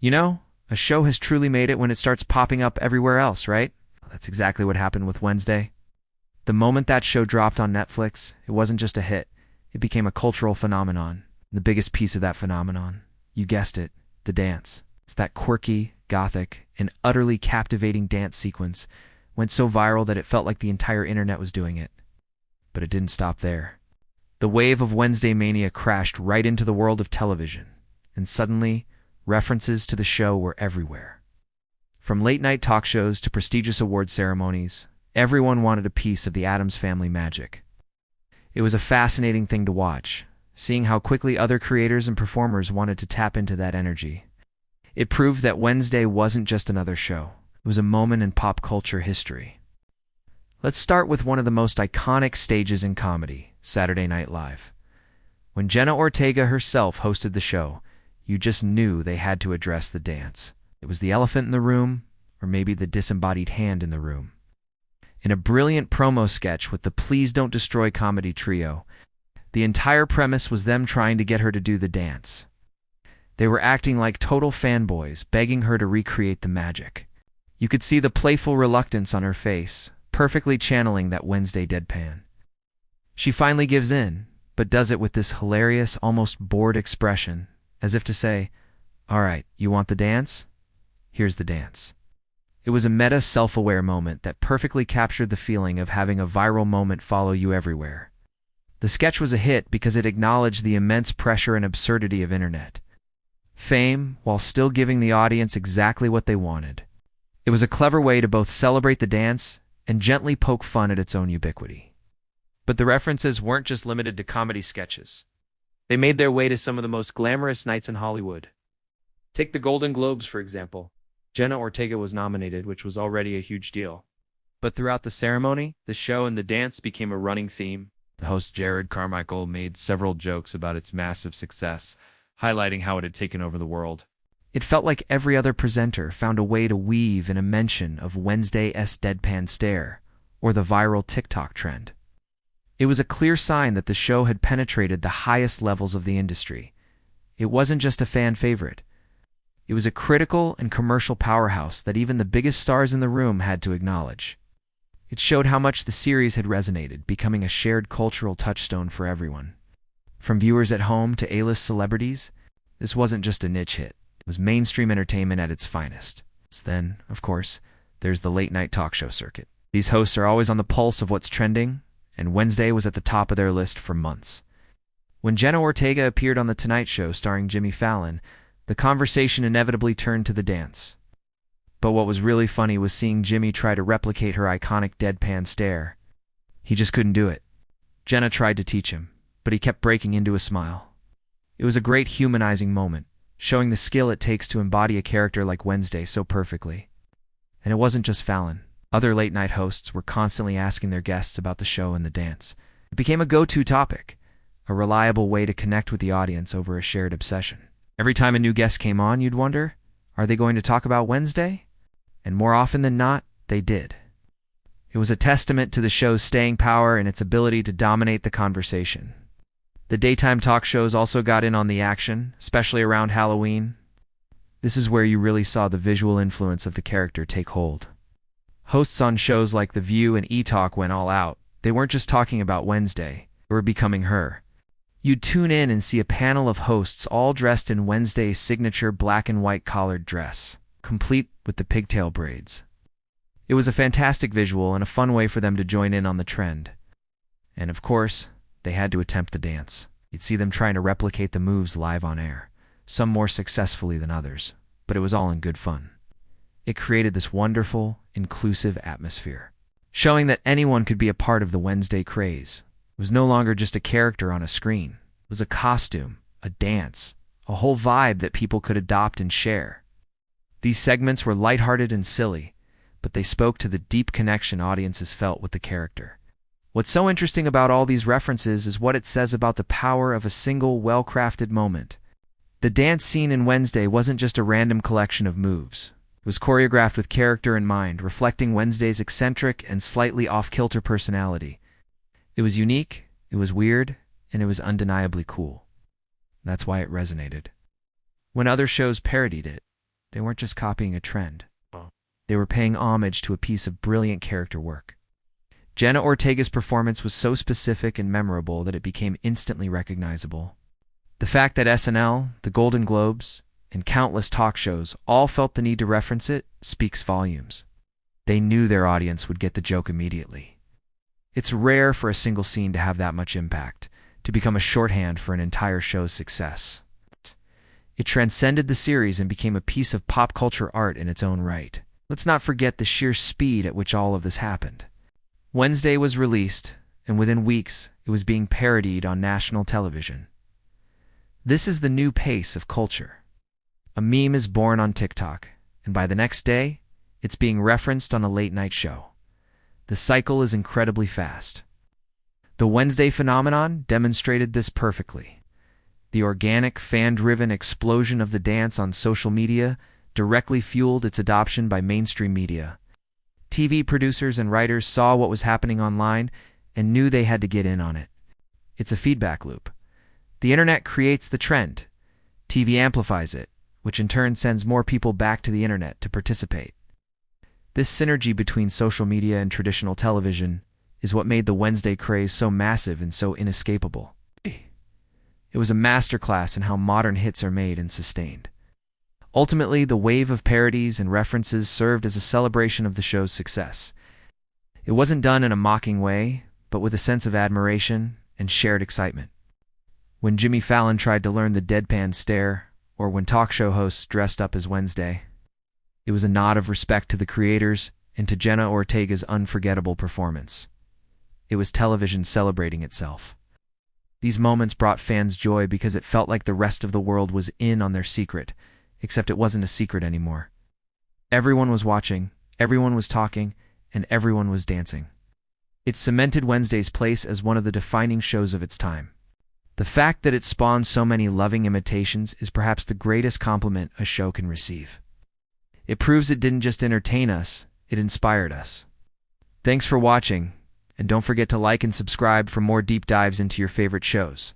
You know, a show has truly made it when it starts popping up everywhere else, right? That's exactly what happened with Wednesday. The moment that show dropped on Netflix, it wasn't just a hit. It became a cultural phenomenon. The biggest piece of that phenomenon, you guessed it, the dance. It's that quirky, gothic, and utterly captivating dance sequence went so viral that it felt like the entire internet was doing it. But it didn't stop there. The wave of Wednesday mania crashed right into the world of television, and suddenly, references to the show were everywhere. From late-night talk shows to prestigious award ceremonies, everyone wanted a piece of the Addams Family magic. It was a fascinating thing to watch, seeing how quickly other creators and performers wanted to tap into that energy. It proved that Wednesday wasn't just another show. It was a moment in pop culture history. Let's start with one of the most iconic stages in comedy, Saturday Night Live. When Jenna Ortega herself hosted the show, you just knew they had to address the dance. It was the elephant in the room, or maybe the disembodied hand in the room. In a brilliant promo sketch with the Please Don't Destroy comedy trio, the entire premise was them trying to get her to do the dance. They were acting like total fanboys, begging her to recreate the magic. You could see the playful reluctance on her face, perfectly channeling that Wednesday deadpan. She finally gives in, but does it with this hilarious, almost bored expression, as if to say, "All right, you want the dance? Here's the dance." It was a meta self-aware moment that perfectly captured the feeling of having a viral moment follow you everywhere. The sketch was a hit because it acknowledged the immense pressure and absurdity of internet fame while still giving the audience exactly what they wanted. It was a clever way to both celebrate the dance and gently poke fun at its own ubiquity. But the references weren't just limited to comedy sketches. They made their way to some of the most glamorous nights in Hollywood. Take the Golden Globes, for example. Jenna Ortega was nominated, which was already a huge deal. But throughout the ceremony, the show and the dance became a running theme. The host Jared Carmichael made several jokes about its massive success, highlighting how it had taken over the world. It felt like every other presenter found a way to weave in a mention of Wednesday's deadpan stare, or the viral TikTok trend. It was a clear sign that the show had penetrated the highest levels of the industry. It wasn't just a fan favorite. It was a critical and commercial powerhouse that even the biggest stars in the room had to acknowledge. It showed how much the series had resonated, becoming a shared cultural touchstone for everyone. From viewers at home to A-list celebrities, this wasn't just a niche hit. It was mainstream entertainment at its finest. Then, of course, there's the late-night talk show circuit. These hosts are always on the pulse of what's trending, and Wednesday was at the top of their list for months. When Jenna Ortega appeared on The Tonight Show starring Jimmy Fallon, the conversation inevitably turned to the dance. But what was really funny was seeing Jimmy try to replicate her iconic deadpan stare. He just couldn't do it. Jenna tried to teach him, but he kept breaking into a smile. It was a great humanizing moment, showing the skill it takes to embody a character like Wednesday so perfectly. And it wasn't just Fallon. Other late-night hosts were constantly asking their guests about the show and the dance. It became a go-to topic, a reliable way to connect with the audience over a shared obsession. Every time a new guest came on, you'd wonder, are they going to talk about Wednesday? And more often than not, they did. It was a testament to the show's staying power and its ability to dominate the conversation. The daytime talk shows also got in on the action, especially around Halloween. This is where you really saw the visual influence of the character take hold. Hosts on shows like The View and E-Talk went all out. They weren't just talking about Wednesday, they were becoming her. You'd tune in and see a panel of hosts all dressed in Wednesday's signature black and white collared dress, complete with the pigtail braids. It was a fantastic visual and a fun way for them to join in on the trend. And of course, they had to attempt the dance. You'd see them trying to replicate the moves live on air, some more successfully than others, but it was all in good fun. It created this wonderful, inclusive atmosphere, showing that anyone could be a part of the Wednesday craze. It was no longer just a character on a screen. It was a costume, a dance, a whole vibe that people could adopt and share. These segments were lighthearted and silly, but they spoke to the deep connection audiences felt with the character. What's so interesting about all these references is what it says about the power of a single, well-crafted moment. The dance scene in Wednesday wasn't just a random collection of moves. It was choreographed with character in mind, reflecting Wednesday's eccentric and slightly off-kilter personality. It was unique, it was weird, and it was undeniably cool. That's why it resonated. When other shows parodied it, They weren't just copying a trend. They were paying homage to a piece of brilliant character work. Jenna Ortega's performance was so specific and memorable that it became instantly recognizable. The fact that SNL, the Golden Globes, and countless talk shows all felt the need to reference it speaks volumes. They knew their audience would get the joke immediately. It's rare for a single scene to have that much impact, to become a shorthand for an entire show's success. It transcended the series and became a piece of pop culture art in its own right. Let's not forget the sheer speed at which all of this happened. Wednesday was released, and within weeks, it was being parodied on national television. This is the new pace of culture. A meme is born on TikTok, and by the next day, it's being referenced on a late-night show. The cycle is incredibly fast. The Wednesday phenomenon demonstrated this perfectly. The organic, fan-driven explosion of the dance on social media directly fueled its adoption by mainstream media. TV producers and writers saw what was happening online and knew they had to get in on it. It's a feedback loop. The internet creates the trend. TV amplifies it, which in turn sends more people back to the internet to participate. This synergy between social media and traditional television is what made the Wednesday craze so massive and so inescapable. It was a masterclass in how modern hits are made and sustained. Ultimately, the wave of parodies and references served as a celebration of the show's success. It wasn't done in a mocking way, but with a sense of admiration and shared excitement. When Jimmy Fallon tried to learn the deadpan stare, or when talk show hosts dressed up as Wednesday, it was a nod of respect to the creators and to Jenna Ortega's unforgettable performance. It was television celebrating itself. These moments brought fans joy because it felt like the rest of the world was in on their secret, except it wasn't a secret anymore. Everyone was watching, everyone was talking, and everyone was dancing. It cemented Wednesday's place as one of the defining shows of its time. The fact that it spawned so many loving imitations is perhaps the greatest compliment a show can receive. It proves it didn't just entertain us, it inspired us. Thanks for watching, and don't forget to like and subscribe for more deep dives into your favorite shows.